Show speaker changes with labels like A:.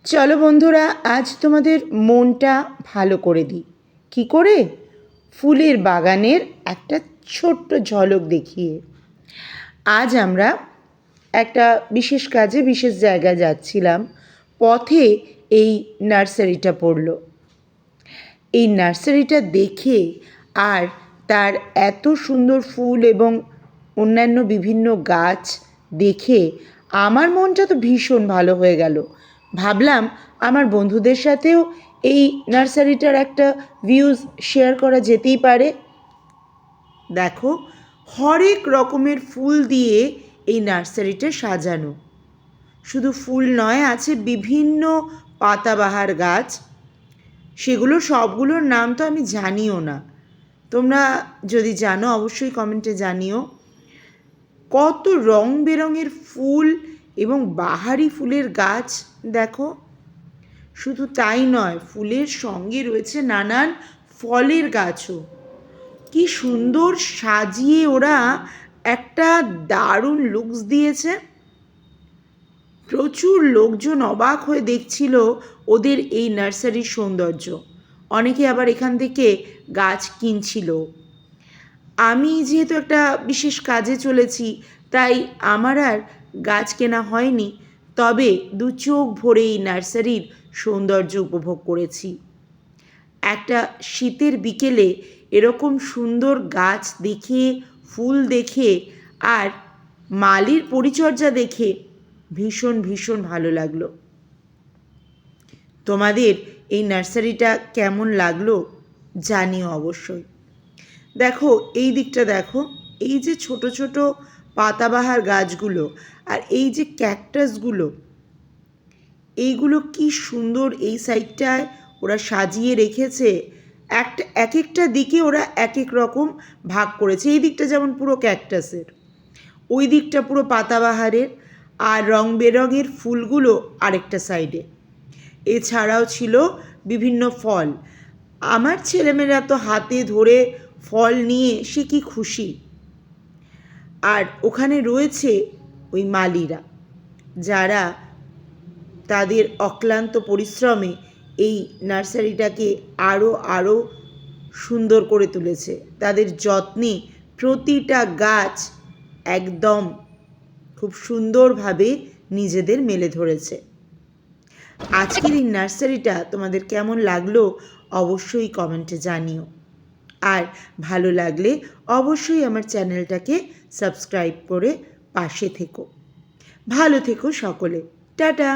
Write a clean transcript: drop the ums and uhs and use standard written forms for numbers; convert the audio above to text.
A: চলো বন্ধুরা, আজ তোমাদের মনটা ভালো করে দিই। কী করে? ফুলের বাগানের একটা ছোট্ট ঝলক দেখিয়ে। আজ আমরা একটা বিশেষ কাজে বিশেষ জায়গায় যাচ্ছিলাম। পথে এই নার্সারিটা পড়ল। এই নার্সারিটা দেখে আর তার এত সুন্দর ফুল এবং অন্যান্য বিভিন্ন গাছ দেখে আমার মনটা তো ভীষণ ভালো হয়ে গেল। ভাবলাম আমার বন্ধুদের সাথেও এই নার্সারিটার একটা ভিউজ শেয়ার করা যেতেই পারে। দেখো, হরেক রকমের ফুল দিয়ে এই নার্সারিটা সাজানো। শুধু ফুল নয়, আছে বিভিন্ন পাতাবাহার গাছ। সেগুলো সবগুলোর নাম তো আমি জানিও না। তোমরা যদি জানো অবশ্যই কমেন্টে জানিও। কত রং বেরঙের ফুল এবং বাহারি ফুলের গাছ দেখো। শুধু তাই নয়, ফুলের সঙ্গে রয়েছে নানান ফলের গাছও। কি সুন্দর সাজিয়ে ওরা একটা দারুণ লুকস দিয়েছে। প্রচুর লোকজন অবাক হয়ে দেখছিল ওদের এই নার্সারির সৌন্দর্য। অনেকে আবার এখান থেকে গাছ কিনছিল। আমি যেহেতু একটা বিশেষ কাজে চলেছি, তাই আমার আর গাছ কেনা হয়নি, তবে দু চোখ ভরে এই নার্সারির সৌন্দর্য উপভোগ করেছি। একটা শীতের বিকেলে এরকম সুন্দর গাছ দেখে, ফুল দেখে আর মালির পরিচর্যা দেখে ভীষণ ভীষণ ভালো লাগলো। তোমাদের এই নার্সারিটা কেমন লাগলো জানিও অবশ্যই। দেখো, এই দিকটা দেখো, এই যে ছোট ছোট পাতাবাহার গাছগুলো আর এই যে ক্যাকটাসগুলো, এইগুলো কি সুন্দর এই সাইডটায় ওরা সাজিয়ে রেখেছে। এক একটা দিকে ওরা এক এক রকম ভাগ করেছে। এই দিকটা যেমন পুরো ক্যাকটাসের, ওই দিকটা পুরো পাতাবাহারের, আর রং বেরঙের ফুলগুলো আরেকটা সাইডে। এছাড়াও ছিল বিভিন্ন ফল। আমার ছেলেমেয়েরা তো হাতে ধরে ফল নিয়ে সে কি খুশি। আর ওখানে রয়েছে ওই মালিরা, যারা তাদের অক্লান্ত পরিশ্রমে এই নার্সারিটাকে আরও সুন্দর করে তুলেছে। তাদের যত্নে প্রতিটা গাছ একদম খুব সুন্দরভাবে নিজেদের মেলে ধরেছে। আজকের এই নার্সারিটা তোমাদের কেমন লাগলো অবশ্যই কমেন্টে জানিও। আর ভালো লাগলে অবশ্যই আমার চ্যানেলটাকে সাবস্ক্রাইব করে পাশে থেকো। ভালো থেকো সকলে। টাটা।